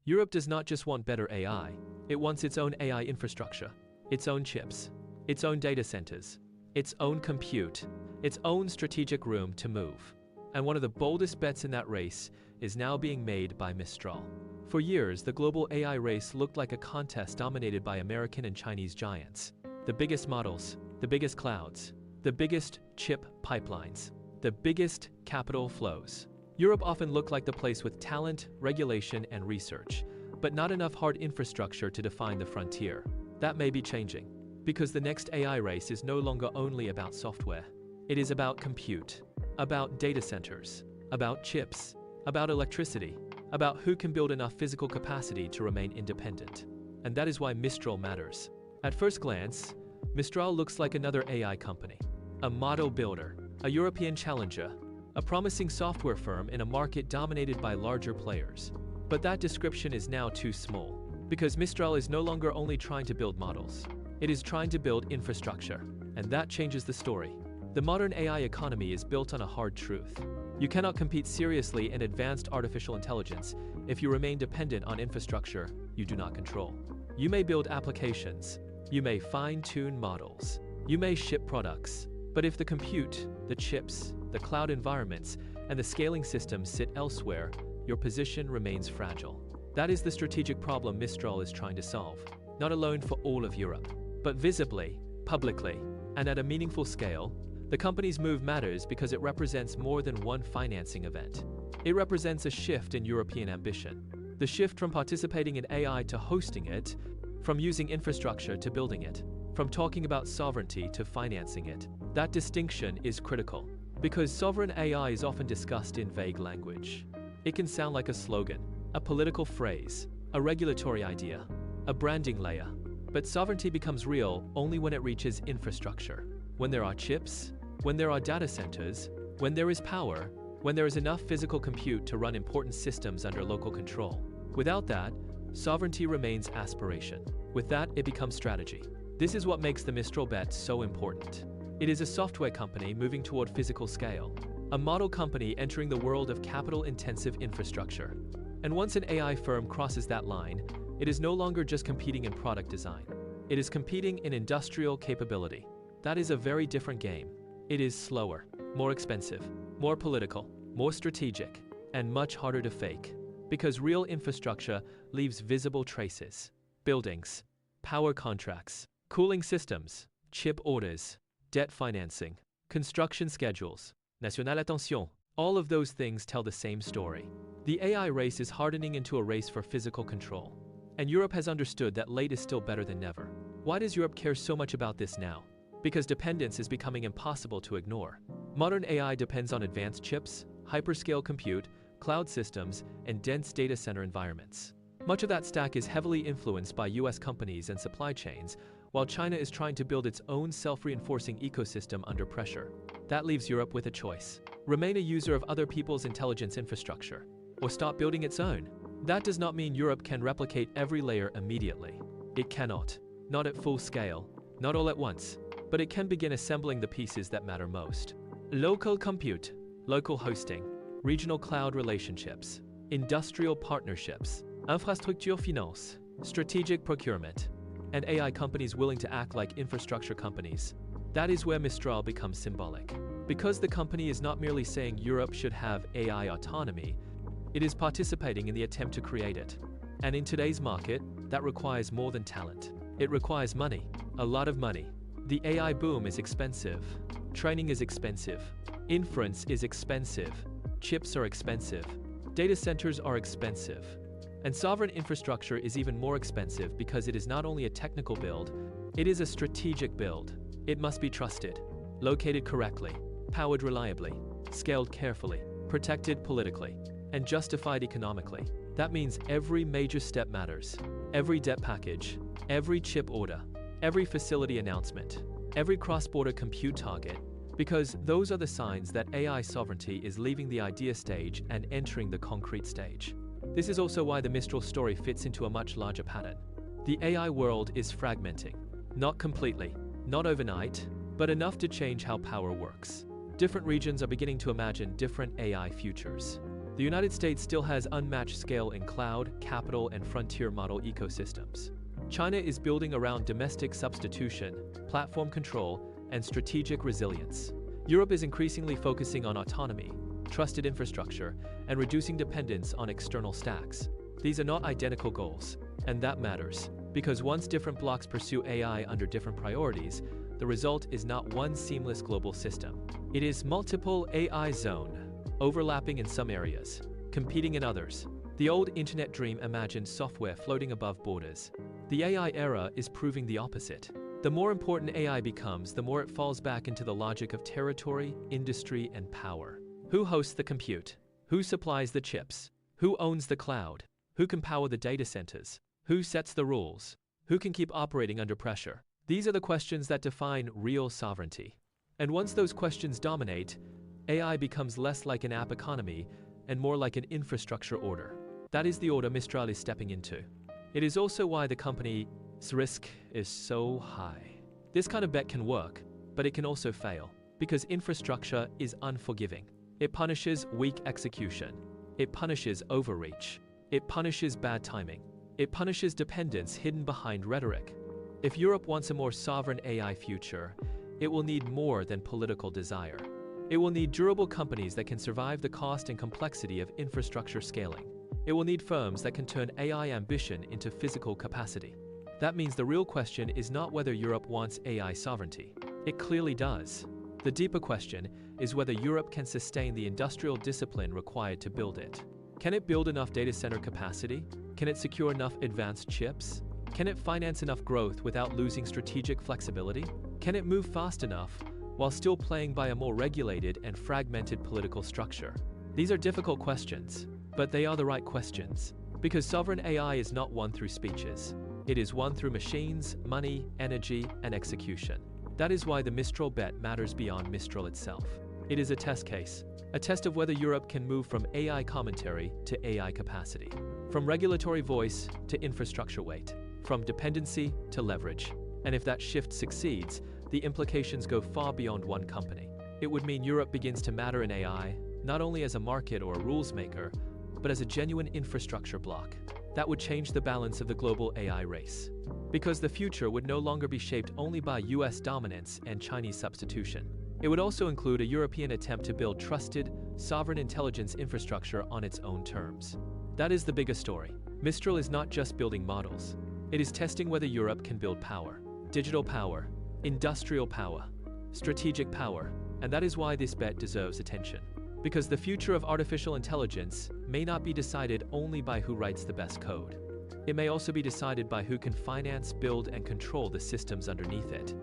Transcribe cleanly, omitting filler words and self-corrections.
Europe does not just want better AI, it wants its own AI infrastructure, its own chips, its own data centers, its own compute, its own strategic room to move. And one of the boldest bets in that race is now being made by Mistral. For years, the global AI race looked like a contest dominated by American and Chinese giants. The biggest models, the biggest clouds, the biggest chip pipelines, the biggest capital flows. Europe often looked like the place with talent, regulation, and research, but not enough hard infrastructure to define the frontier. That may be changing, because the next AI race is no longer only about software. It is about compute, about data centers, about chips, about electricity, about who can build enough physical capacity to remain independent. And that is why Mistral matters. At first glance, Mistral looks like another AI company, a model builder, a European challenger, a promising software firm in a market dominated by larger players. But that description is now too small, because Mistral is no longer only trying to build models. It is trying to build infrastructure, and that changes the story. The modern AI economy is built on a hard truth. You cannot compete seriously in advanced artificial intelligence if you remain dependent on infrastructure you do not control. You may build applications, you may fine-tune models, you may ship products, but if the compute, the chips, the cloud environments, and the scaling systems sit elsewhere, your position remains fragile. That is the strategic problem Mistral is trying to solve, not alone for all of Europe, but visibly, publicly, and at a meaningful scale. The company's move matters because it represents more than one financing event. It represents a shift in European ambition. The shift from participating in AI to hosting it, from using infrastructure to building it, from talking about sovereignty to financing it. That distinction is critical, because sovereign AI is often discussed in vague language. It can sound like a slogan, a political phrase, a regulatory idea, a branding layer. But sovereignty becomes real only when it reaches infrastructure. When there are chips, when there are data centers, when there is power, when there is enough physical compute to run important systems under local control. Without that, sovereignty remains aspiration. With that, it becomes strategy. This is what makes the Mistral bet so important. It is a software company moving toward physical scale, a model company entering the world of capital-intensive infrastructure. And once an AI firm crosses that line, it is no longer just competing in product design. It is competing in industrial capability. That is a very different game. It is slower, more expensive, more political, more strategic, and much harder to fake. Because real infrastructure leaves visible traces. Buildings, power contracts, cooling systems, chip orders, debt financing, construction schedules, nationale attention. All of those things tell the same story. The AI race is hardening into a race for physical control. And Europe has understood that late is still better than never. Why does Europe care so much about this now? Because dependence is becoming impossible to ignore. Modern AI depends on advanced chips, hyperscale compute, cloud systems, and dense data center environments. Much of that stack is heavily influenced by US companies and supply chains, while China is trying to build its own self-reinforcing ecosystem under pressure. That leaves Europe with a choice: remain a user of other people's intelligence infrastructure, or stop building its own. That does not mean Europe can replicate every layer immediately. It cannot. Not at full scale, not all at once, but it can begin assembling the pieces that matter most. Local compute, local hosting, regional cloud relationships, industrial partnerships, infrastructure finance, strategic procurement, and AI companies willing to act like infrastructure companies. That is where Mistral becomes symbolic. Because the company is not merely saying Europe should have AI autonomy, it is participating in the attempt to create it. And in today's market, that requires more than talent. It requires money, a lot of money. The AI boom is expensive. Training is expensive. Inference is expensive. Chips are expensive. Data centers are expensive. And sovereign infrastructure is even more expensive because it is not only a technical build, it is a strategic build. It must be trusted, located correctly, powered reliably, scaled carefully, protected politically, and justified economically. That means every major step matters. Every debt package, every chip order, every facility announcement, every cross-border compute target, because those are the signs that AI sovereignty is leaving the idea stage and entering the concrete stage. This is also why the Mistral story fits into a much larger pattern. The AI world is fragmenting. Not completely, not overnight, but enough to change how power works. Different regions are beginning to imagine different AI futures. The United States still has unmatched scale in cloud, capital, and frontier model ecosystems. China is building around domestic substitution, platform control, and strategic resilience. Europe is increasingly focusing on autonomy, trusted infrastructure, and reducing dependence on external stacks. These are not identical goals, and that matters, because once different blocs pursue AI under different priorities, the result is not one seamless global system. It is multiple AI zones, overlapping in some areas, competing in others. The old internet dream imagined software floating above borders. The AI era is proving the opposite. The more important AI becomes, the more it falls back into the logic of territory, industry, and power. Who hosts the compute? Who supplies the chips? Who owns the cloud? Who can power the data centers? Who sets the rules? Who can keep operating under pressure? These are the questions that define real sovereignty. And once those questions dominate, AI becomes less like an app economy and more like an infrastructure order. That is the order Mistral is stepping into. It is also why the company's risk is so high. This kind of bet can work, but it can also fail, because infrastructure is unforgiving. It punishes weak execution. It punishes overreach. It punishes bad timing. It punishes dependence hidden behind rhetoric. If Europe wants a more sovereign AI future, it will need more than political desire. It will need durable companies that can survive the cost and complexity of infrastructure scaling. It will need firms that can turn AI ambition into physical capacity. That means the real question is not whether Europe wants AI sovereignty. It clearly does. The deeper question is whether Europe can sustain the industrial discipline required to build it. Can it build enough data center capacity? Can it secure enough advanced chips? Can it finance enough growth without losing strategic flexibility? Can it move fast enough while still playing by a more regulated and fragmented political structure? These are difficult questions, but they are the right questions, because sovereign AI is not won through speeches. It is won through machines, money, energy, and execution. That is why the Mistral bet matters beyond Mistral itself. It is a test case, a test of whether Europe can move from AI commentary to AI capacity, from regulatory voice to infrastructure weight, from dependency to leverage. And if that shift succeeds, the implications go far beyond one company. It would mean Europe begins to matter in AI, not only as a market or a rules maker, but as a genuine infrastructure bloc. That would change the balance of the global AI race. Because the future would no longer be shaped only by US dominance and Chinese substitution. It would also include a European attempt to build trusted, sovereign intelligence infrastructure on its own terms. That is the bigger story. Mistral is not just building models. It is testing whether Europe can build power, digital power, industrial power, strategic power, and that is why this bet deserves attention. Because the future of artificial intelligence may not be decided only by who writes the best code. It may also be decided by who can finance, build, and control the systems underneath it.